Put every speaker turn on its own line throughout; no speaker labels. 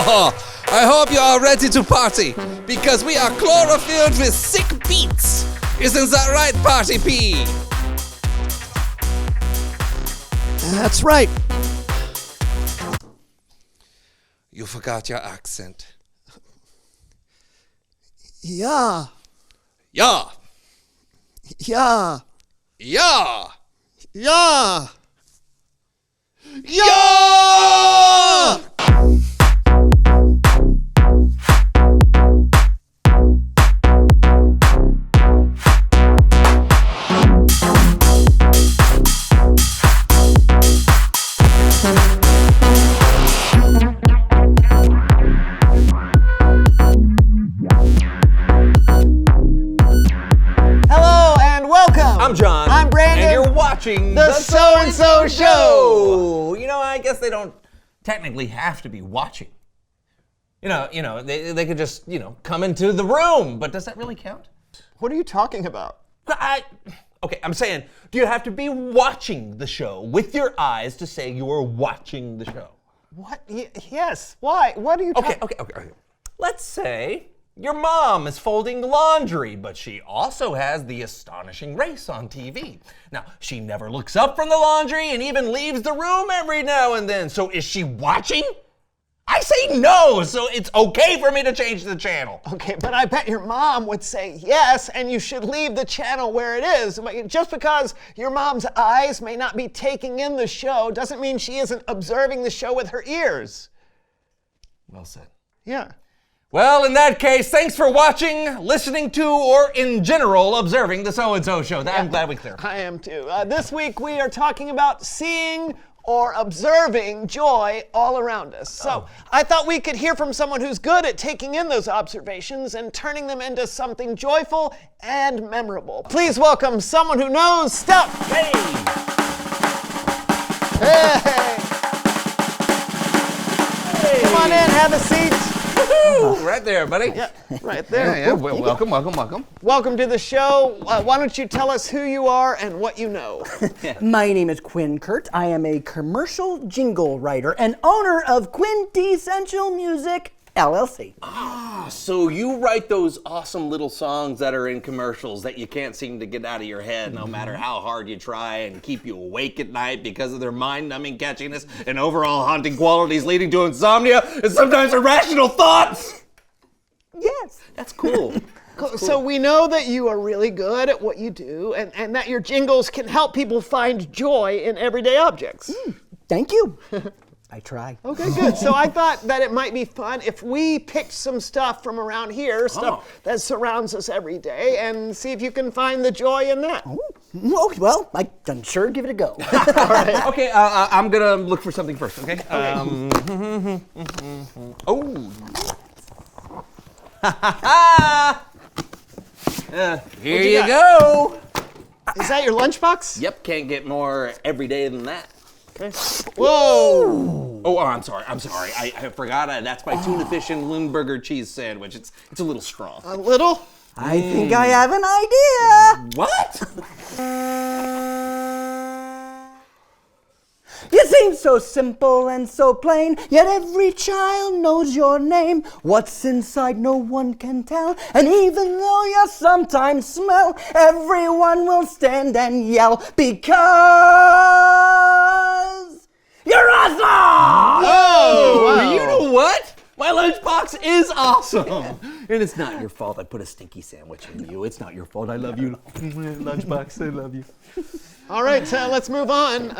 I hope you are ready to party, because we are chlorophylled with sick beats. Isn't that right, Party P?
That's right.
You forgot your accent.
Yeah.
Yeah.
Yeah.
Yeah.
Yeah.
Yeah!
Hello and welcome.
I'm John.
I'm Brandon.
And you're watching
The So-and-So Show.
You know, I guess they don't technically have to be watching. You know, they could just, come into the room. But does that really count?
What are you talking about?
Okay, I'm saying, do you have to be watching the show with your eyes to say you're watching the show?
What? Yes. Why? What are you talking
Okay. Let's say your mom is folding laundry, but she also has The Astonishing Race on TV. Now, she never looks up from the laundry and even leaves the room every now and then. So is she watching? I say no, so it's okay for me to change the channel.
Okay, but I bet your mom would say yes, and you should leave the channel where it is. Just because your mom's eyes may not be taking in the show doesn't mean she isn't observing the show with her ears.
Well said.
Yeah.
Well, in that case, thanks for watching, listening to, or in general, observing the So-and-So Show. I'm glad we cleared.
I am too. This week we are talking about seeing or observing joy all around us. So I thought we could hear from someone who's good at taking in those observations and turning them into something joyful and memorable. Please welcome someone who knows stuff.
Hey!
Hey! Come on in, have a seat.
Woo-hoo! Right there, buddy.
Yeah, right there.
Yeah, welcome.
Welcome to the show. Why don't you tell us who you are and what you know?
My name is Quinn Kurt. I am a commercial jingle writer and owner of Quintessential Music, LLC.
So you write those awesome little songs that are in commercials that you can't seem to get out of your head no matter how hard you try and keep you awake at night because of their mind-numbing catchiness and overall haunting qualities leading to insomnia and sometimes irrational thoughts.
Yes.
That's cool.
So we know that you are really good at what you do and that your jingles can help people find joy in everyday objects.
Thank you. I try.
Okay, good. So I thought that it might be fun if we picked some stuff from around here, stuff that surrounds us every day, and see if you can find the joy in that.
Oh, well, I can sure give it a go.
Okay, I'm gonna look for something first, okay? Here you go.
Is that your lunchbox?
Yep, can't get more every day than that.
Okay. Whoa!
Oh, I'm sorry. I forgot. That's my tuna fish and Lundberger cheese sandwich. It's a little strong.
A little?
I think I have an idea.
What?
You seem so simple and so plain, yet every child knows your name. What's inside no one can tell, and even though you sometimes smell, everyone will stand and yell because you're awesome!
Oh,
wow.
You know what? My lunchbox is awesome. And it's not your fault I put a stinky sandwich in you. It's not your fault. I love you. Lunchbox, I love you.
All right, let's move on.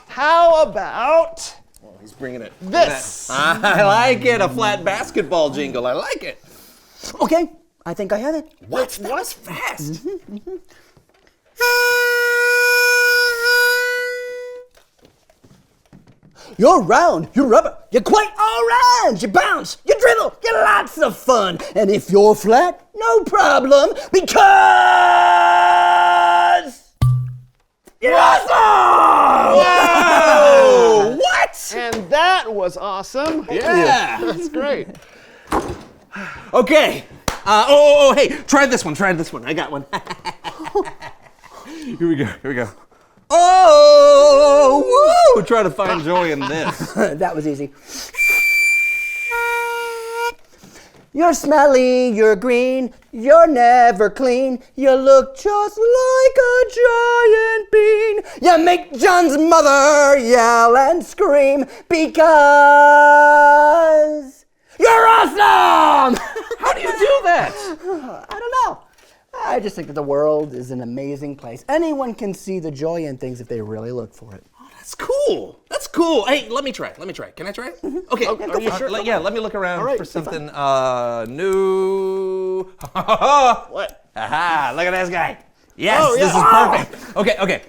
How about
He's bringing it.
this?
I like it. A flat basketball jingle. I like it.
Okay, I think I have it.
What? That was fast.
You're round, you're rubber, you're quite orange, you bounce, you dribble, you're lots of fun. And if you're flat, no problem, because you're awesome!
Wow! What?
And that was awesome.
Yeah.
That's great.
Okay. Hey, try this one. I got one. Here we go. Oh, Woo! Try to find joy in this.
That was easy. You're smelly, you're green, you're never clean. You look just like a giant bean. You make John's mother yell and scream because you're awesome!
How do you do that?
I don't know. I just think that the world is an amazing place. Anyone can see the joy in things if they really look for it.
That's cool. That's cool. Hey, let me try. Can I try it? Okay.
Okay,
Are you sure? Yeah, let me look around
right,
for
be fine.
something new.
What?
Aha, look at this guy. Yes,
Oh, yeah.
this is perfect. Okay.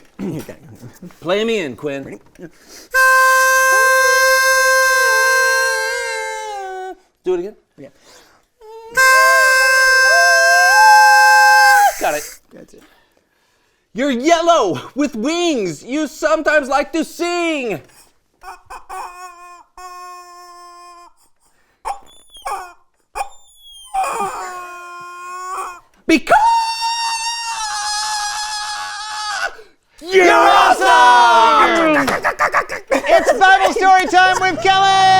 Play me in, Quinn. Do it again.
Yeah.
Got it.
That's it.
You're yellow with wings. You sometimes like to sing. Because you're awesome!
It's Bible story time with Kellen!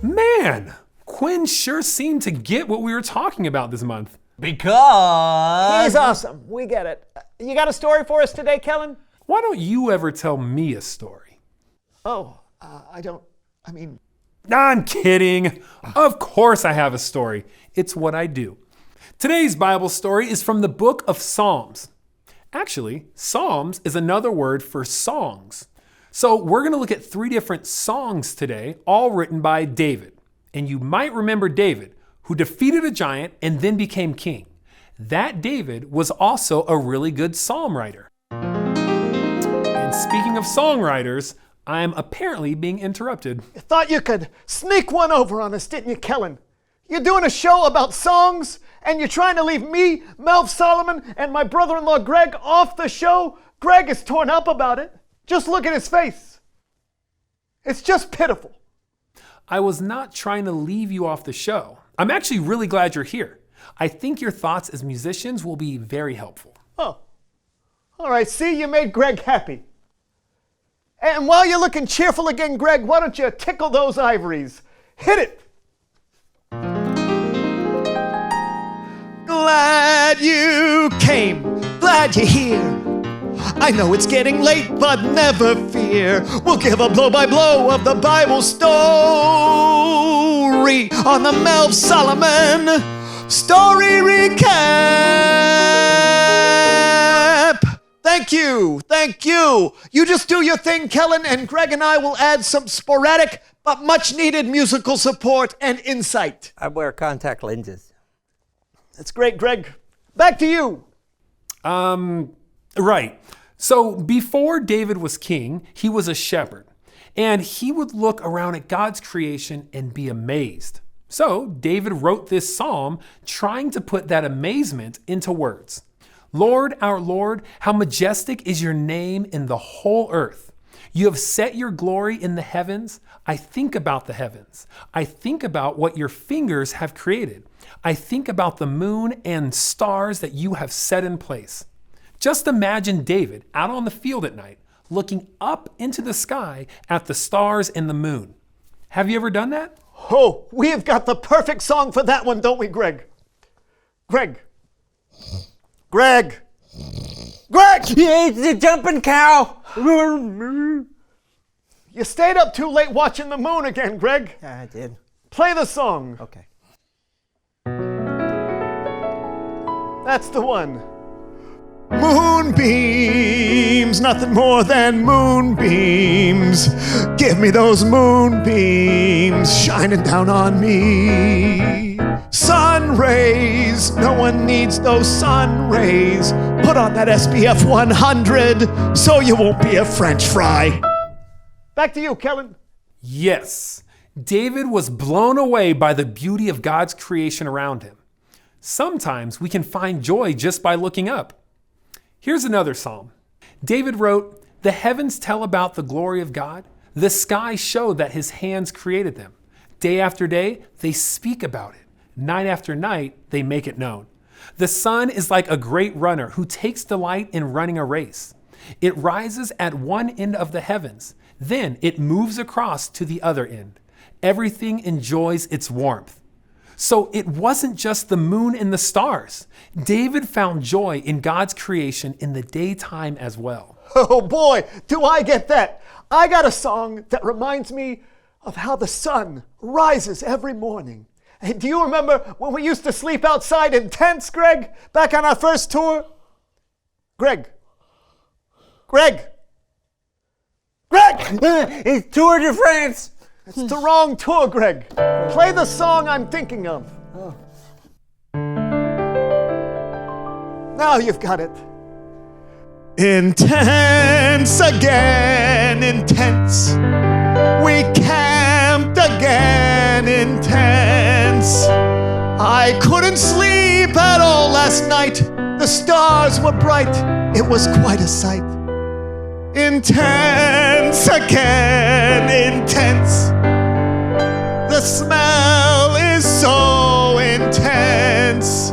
Man, Quinn sure seemed to get what we were talking about this month.
Because
He's awesome. We get it. You got a story for us today, Kellen?
Why don't you ever tell me a story?
Oh,
I'm kidding. Of course I have a story. It's what I do. Today's Bible story is from the book of Psalms. Actually, Psalms is another word for songs. So we're going to look at 3 different songs today, all written by David. And you might remember David, who defeated a giant and then became king. That David was also a really good psalm writer. And speaking of songwriters, I'm apparently being interrupted.
You thought you could sneak one over on us, didn't you, Kellen? You're doing a show about songs, and you're trying to leave me, Melv Solomon, and my brother-in-law Greg off the show? Greg is torn up about it. Just look at his face. It's just pitiful.
I was not trying to leave you off the show. I'm actually really glad you're here. I think your thoughts as musicians will be very helpful.
Oh, all right. See, you made Greg happy. And while you're looking cheerful again, Greg, why don't you tickle those ivories? Hit it. Glad you came. Glad you're here. I know it's getting late, but never fear. We'll give a blow-by-blow of the Bible story on the Melv Solomon Story Recap. Thank you. You just do your thing, Kellen, and Greg and I will add some sporadic but much-needed musical support and insight.
I wear contact lenses.
That's great, Greg. Back to you.
Right. So before David was king, he was a shepherd, and he would look around at God's creation and be amazed. So David wrote this psalm trying to put that amazement into words. Lord, our Lord, how majestic is your name in the whole earth. You have set your glory in the heavens. I think about the heavens. I think about what your fingers have created. I think about the moon and stars that you have set in place. Just imagine David out on the field at night, looking up into the sky at the stars and the moon. Have you ever done that?
Oh, we have got the perfect song for that one, don't we, Greg? Greg!
It's the jumping cow.
You stayed up too late watching the moon again, Greg.
Yeah, I did.
Play the song.
Okay.
That's the one. Moonbeams, nothing more than moonbeams. Give me those moonbeams shining down on me. Sun rays, no one needs those sun rays. Put on that SPF 100 so you won't be a French fry. Back to you, Kellen.
Yes. David was blown away by the beauty of God's creation around him. Sometimes we can find joy just by looking up. Here's another psalm. David wrote, "The heavens tell about the glory of God. The skies show that his hands created them. Day after day, they speak about it. Night after night, they make it known. The sun is like a great runner who takes delight in running a race. It rises at one end of the heavens, then it moves across to the other end. Everything enjoys its warmth. So it wasn't just the moon and the stars. David found joy in God's creation in the daytime as well.
Oh boy, do I get that. I got a song that reminds me of how the sun rises every morning. Hey, do you remember when we used to sleep outside in tents, Greg, back on our first tour? Greg!
It's Tour de France.
It's the wrong tour, Greg. Play the song I'm thinking of. Now you've got it. Intense again, intense. We camped again, intense. I couldn't sleep at all last night. The stars were bright. It was quite a sight. Intense again, intense. The smell is so intense.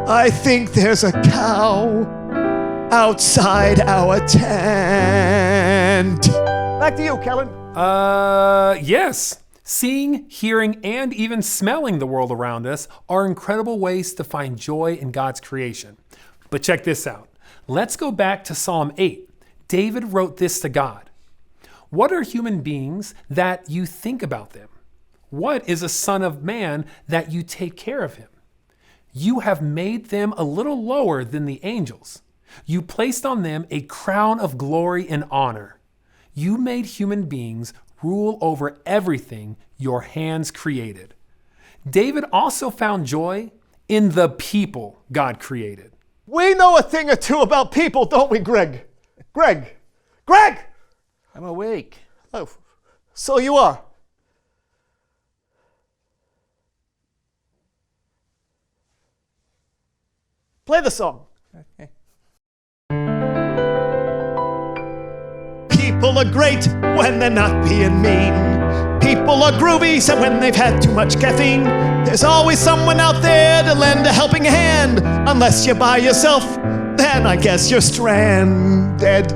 I think there's a cow outside our tent. Back to you, Kellen.
Yes. Seeing, hearing, and even smelling the world around us are incredible ways to find joy in God's creation. But check this out. Let's go back to Psalm 8. David wrote this to God. What are human beings that you think about them? What is a son of man that you take care of him? You have made them a little lower than the angels. You placed on them a crown of glory and honor. You made human beings rule over everything your hands created. David also found joy in the people God created.
We know a thing or two about people, don't we, Greg? Greg!
I'm awake.
Oh, so you are. Play the song.
Okay.
People are great when they're not being mean. People are groovy, so when they've had too much caffeine. There's always someone out there to lend a helping hand. Unless you're by yourself, then I guess you're stranded.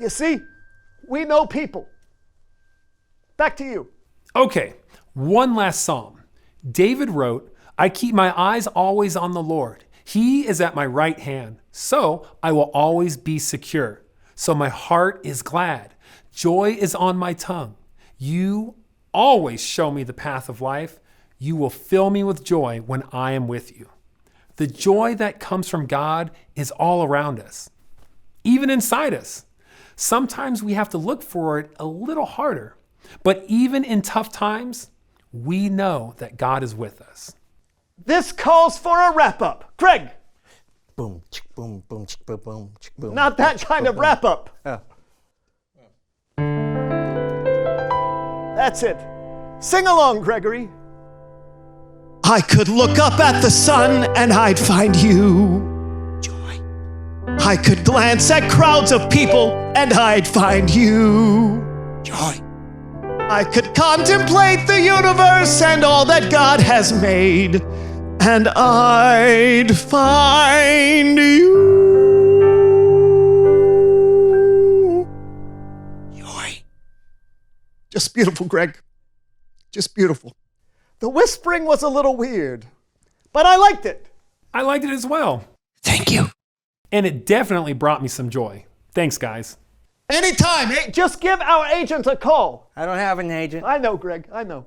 You see, we know people. Back to you.
Okay, one last psalm. David wrote, I keep my eyes always on the Lord. He is at my right hand, so I will always be secure. So my heart is glad. Joy is on my tongue. You always show me the path of life. You will fill me with joy when I am with you. The joy that comes from God is all around us, even inside us. Sometimes we have to look for it a little harder, but even in tough times, we know that God is with us.
This calls for a wrap-up. Greg,
Boom, chick, boom, boom, chick, boom, boom, chick, boom.
not that kind of wrap-up.
Oh.
That's it. Sing along, Gregory. I could look up at the sun and I'd find you. Joy. I could glance at crowds of people and I'd find you. Joy. I could contemplate the universe and all that God has made, and I'd find you. Joy. Just beautiful, Greg. Just beautiful. The whispering was a little weird, but I liked it.
I liked it as well.
Thank you.
And it definitely brought me some joy. Thanks, guys.
Anytime. Just give our agent a call.
I don't have an agent.
I know, Greg. I know.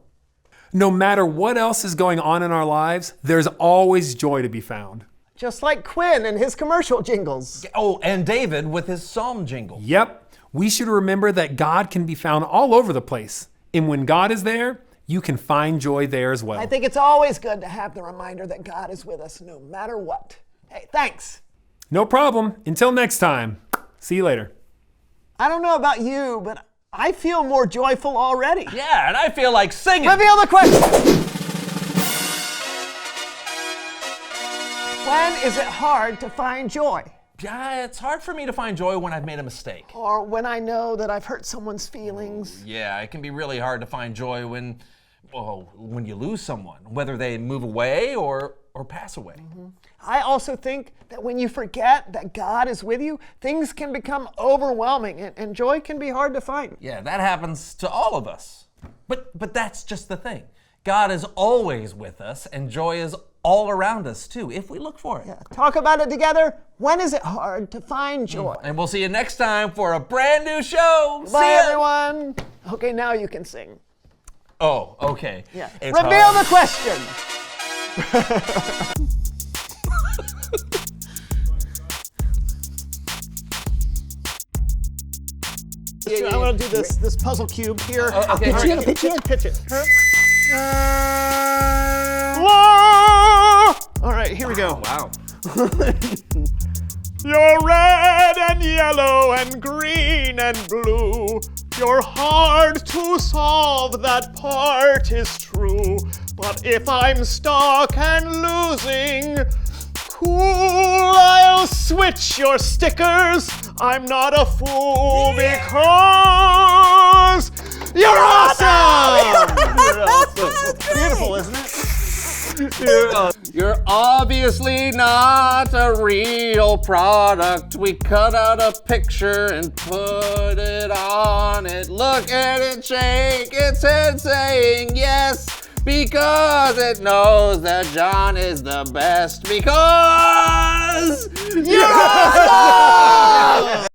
No matter what else is going on in our lives, there's always joy to be found.
Just like Quinn and his commercial jingles.
Oh, and David with his psalm jingle.
Yep, we should remember that God can be found all over the place. And when God is there, you can find joy there as well.
I think it's always good to have the reminder that God is with us no matter what. Hey, thanks.
No problem. Until next time. See you later.
I don't know about you, but I feel more joyful already.
Yeah, and I feel like singing.
Reveal the question. When is it hard to find joy?
Yeah, it's hard for me to find joy when I've made a mistake.
Or when I know that I've hurt someone's feelings?
Yeah, it can be really hard to find joy when well, when you lose someone, whether they move away or pass away.
I also think that when you forget that God is with you, things can become overwhelming and joy can be hard to find.
Yeah, that happens to all of us. But that's just the thing. God is always with us, and joy is all around us too, if we look for it.
Talk about it together. When is it hard to find joy?
And we'll see you next time for a brand new show.
Bye,
See ya.
everyone. Okay, now you can sing.
Oh, okay.
Yeah.
It's
Reveal
hard.
the question. I'm gonna do this puzzle cube here.
Okay,
Pitch in, pitch in.
Pitch it. All right, here we go.
Wow.
You're red and yellow and green and blue. You're hard to solve, that part is true. But if I'm stuck and losing, cool, I'll switch your stickers. I'm not a fool because you're awesome! You're awesome. Beautiful, isn't it?
You're obviously not a real product. We cut out a picture and put it on it. Look at it shake its head saying yes, because it knows that John is the best, because you're awesome!